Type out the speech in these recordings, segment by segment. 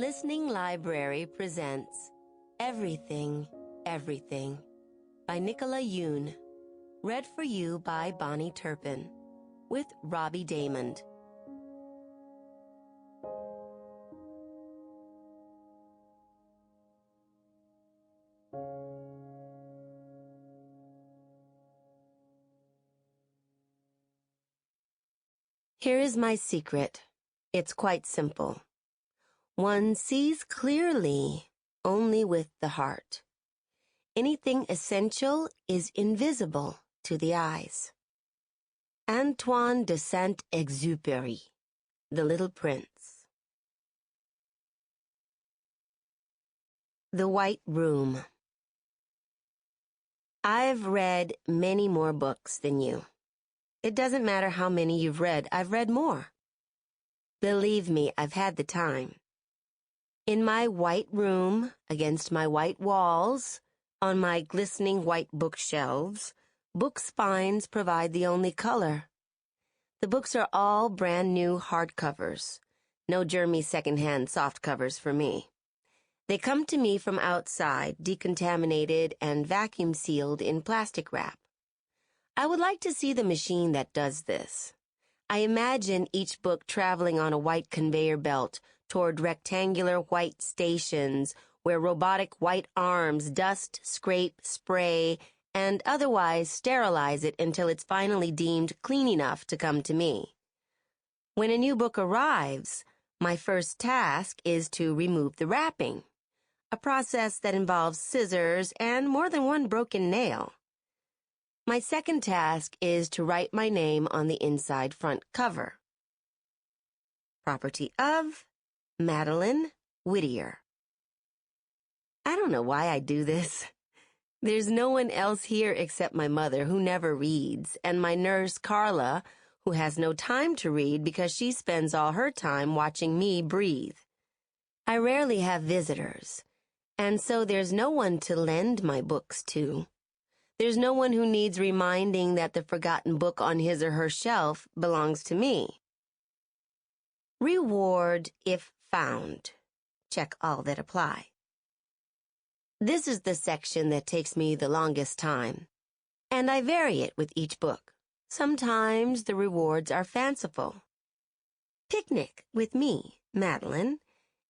Listening Library presents Everything, Everything by Nicola Yoon. Read for you by Bahni Turpin with Robbie Daymond. Here is my secret. It's quite simple. One sees clearly only with the heart. Anything essential is invisible to the eyes. Antoine de Saint-Exupéry, The Little Prince. The White Room. I've read many more books than you. It doesn't matter how many you've read, I've read more. Believe me, I've had the time. In my white room, against my white walls, on my glistening white bookshelves, book spines provide the only color. The books are all brand new hardcovers. No germy secondhand softcovers for me. They come to me from outside, decontaminated and vacuum sealed in plastic wrap. I would like to see the machine that does this. I imagine each book traveling on a white conveyor belt toward rectangular white stations where robotic white arms dust, scrape, spray, and otherwise sterilize it until it's finally deemed clean enough to come to me. When a new book arrives, my first task is to remove the wrapping, a process that involves scissors and more than one broken nail. My second task is to write my name on the inside front cover. Property of Madeline Whittier. I don't know why I do this. There's no one else here except my mother, who never reads, and my nurse, Carla, who has no time to read because she spends all her time watching me breathe. I rarely have visitors, and so there's no one to lend my books to. There's no one who needs reminding that the forgotten book on his or her shelf belongs to me. Reward if found. Check all that apply. This is the section that takes me the longest time, and I vary it with each book. Sometimes the rewards are fanciful. Picnic with me, Madeline,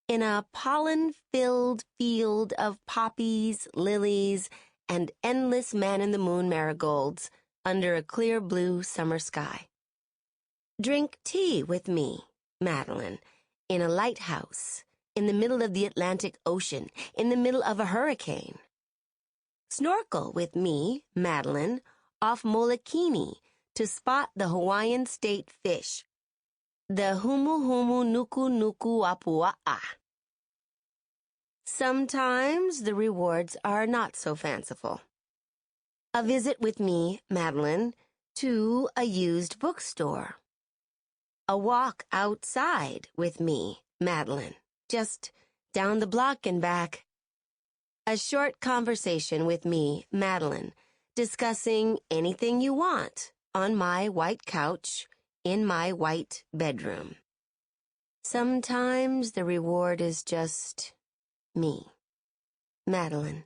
in a pollen-filled field of poppies, lilies, and endless man-in-the-moon marigolds under a clear blue summer sky. Drink tea with me, Madeline, in a lighthouse, in the middle of the Atlantic Ocean, in the middle of a hurricane. Snorkel with me, Madeline, off Molokini to spot the Hawaiian state fish, the humu humu nuku nuku apua'a. Sometimes the rewards are not so fanciful. A visit with me, Madeline, to a used bookstore. A walk outside with me, Madeline, just down the block and back. A short conversation with me, Madeline, discussing anything you want on my white couch in my white bedroom. Sometimes the reward is just me, Madeline.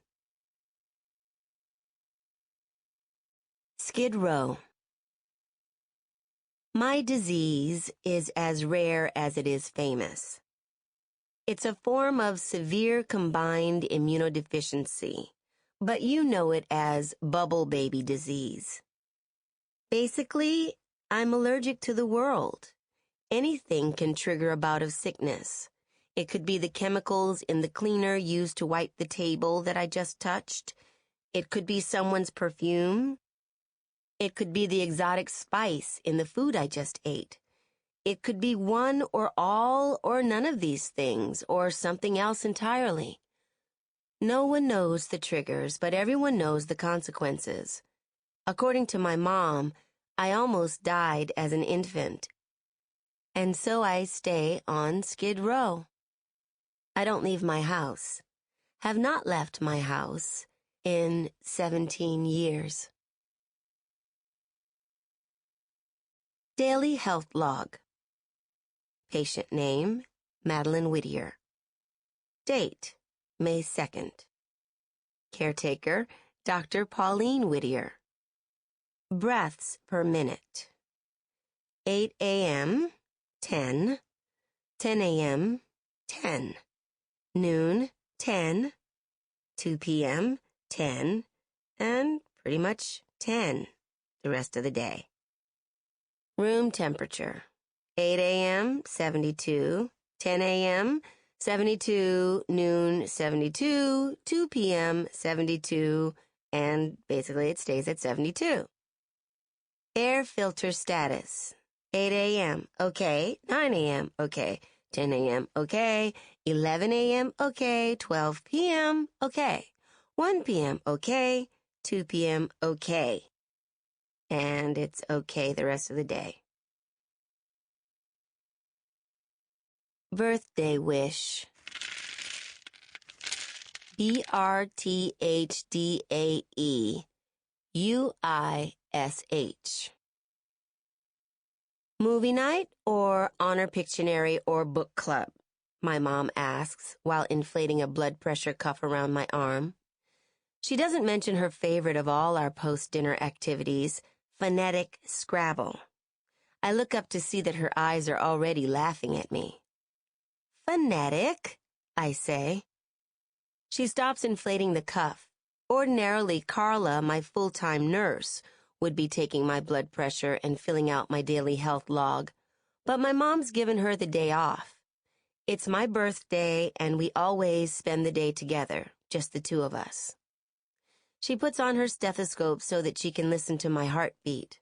Skid Row. My disease is as rare as it is famous. It's a form of severe combined immunodeficiency, but you know it as bubble baby disease. Basically, I'm allergic to the world. Anything can trigger a bout of sickness. It could be the chemicals in the cleaner used to wipe the table that I just touched. It could be someone's perfume. It could be the exotic spice in the food I just ate. It could be one or all or none of these things, or something else entirely. No one knows the triggers, but everyone knows the consequences. According to my mom, I almost died as an infant. And so I stay on Skid Row. I don't leave my house, have not left my house in 17 years. Daily Health Log. Patient name, Madeline Whittier. Date, May 2nd. Caretaker, Dr. Pauline Whittier. Breaths per minute. 8 a.m., 10, 10 a.m., 10, noon, 10, 2 p.m., 10, and pretty much 10 the rest of the day. Room temperature. 8 a.m., 72, 10 a.m., 72, noon, 72, 2 p.m., 72, and basically it stays at 72. Air filter status. 8 a.m., okay, 9 a.m., okay, 10 a.m., okay, 11 a.m., okay, 12 p.m., okay, 1 p.m., okay, 2 p.m., okay. And it's okay the rest of the day. Birthday wish. BRTHDAEUISH. Movie night or honor Pictionary or book club? My mom asks while inflating a blood pressure cuff around my arm. She doesn't mention her favorite of all our post-dinner activities, phonetic Scrabble. I look up to see that her eyes are already laughing at me. Phonetic, I say. She stops inflating the cuff. Ordinarily, Carla, my full-time nurse, would be taking my blood pressure and filling out my daily health log, but my mom's given her the day off. It's my birthday, and we always spend the day together, just the two of us. She puts on her stethoscope so that she can listen to my heartbeat.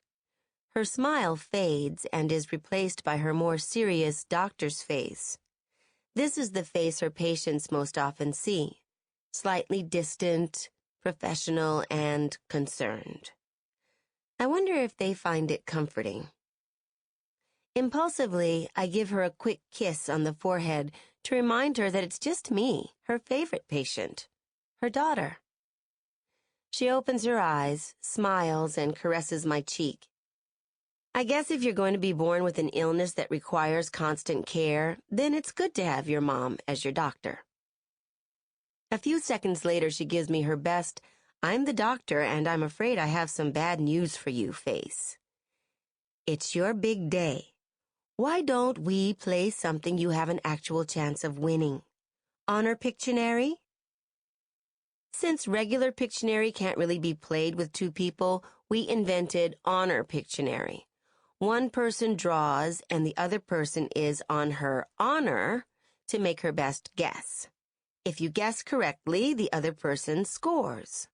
Her smile fades and is replaced by her more serious doctor's face. This is the face her patients most often see, slightly distant, professional, and concerned. I wonder if they find it comforting. Impulsively, I give her a quick kiss on the forehead to remind her that it's just me, her favorite patient, her daughter. She opens her eyes, smiles, and caresses my cheek. I guess if you're going to be born with an illness that requires constant care, then it's good to have your mom as your doctor. A few seconds later, she gives me her best, "I'm the doctor, and I'm afraid I have some bad news for you" face. It's your big day. Why don't we play something you have an actual chance of winning? Honor Pictionary? Since regular Pictionary can't really be played with two people, we invented Honor Pictionary. One person draws and the other person is on her honor to make her best guess. If you guess correctly, the other person scores.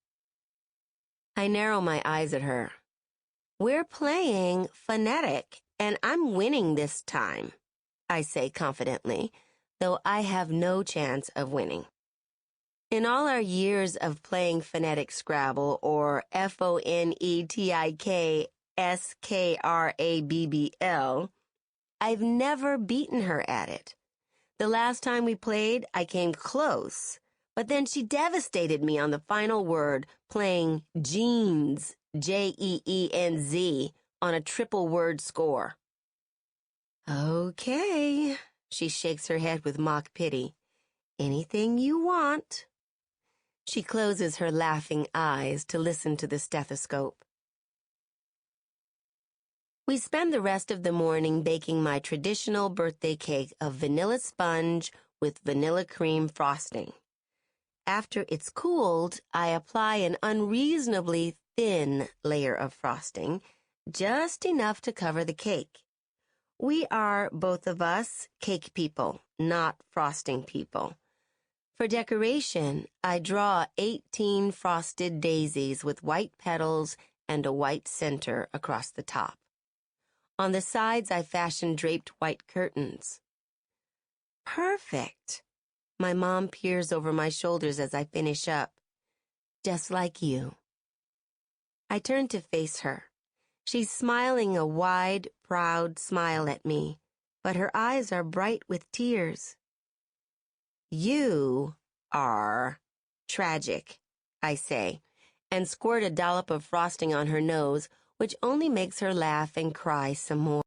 I narrow my eyes at her. We're playing phonetic, and I'm winning this time, I say confidently, though I have no chance of winning. In all our years of playing phonetic Scrabble, or PhoneticScrabbl, I've never beaten her at it. The last time we played, I came close, but then she devastated me on the final word, playing jeans, Jeenz, on a triple word score. Okay, she shakes her head with mock pity. Anything you want. She closes her laughing eyes to listen to the stethoscope. We spend the rest of the morning baking my traditional birthday cake of vanilla sponge with vanilla cream frosting. After it's cooled, I apply an unreasonably thin layer of frosting, just enough to cover the cake. We are, both of us, cake people, not frosting people. For decoration, I draw 18 frosted daisies with white petals and a white center across the top. On the sides, I fashion draped white curtains. Perfect. My mom peers over my shoulders as I finish up. Just like you. I turn to face her. She's smiling a wide, proud smile at me, but her eyes are bright with tears. You are tragic, I say, and squirt a dollop of frosting on her nose, which only makes her laugh and cry some more.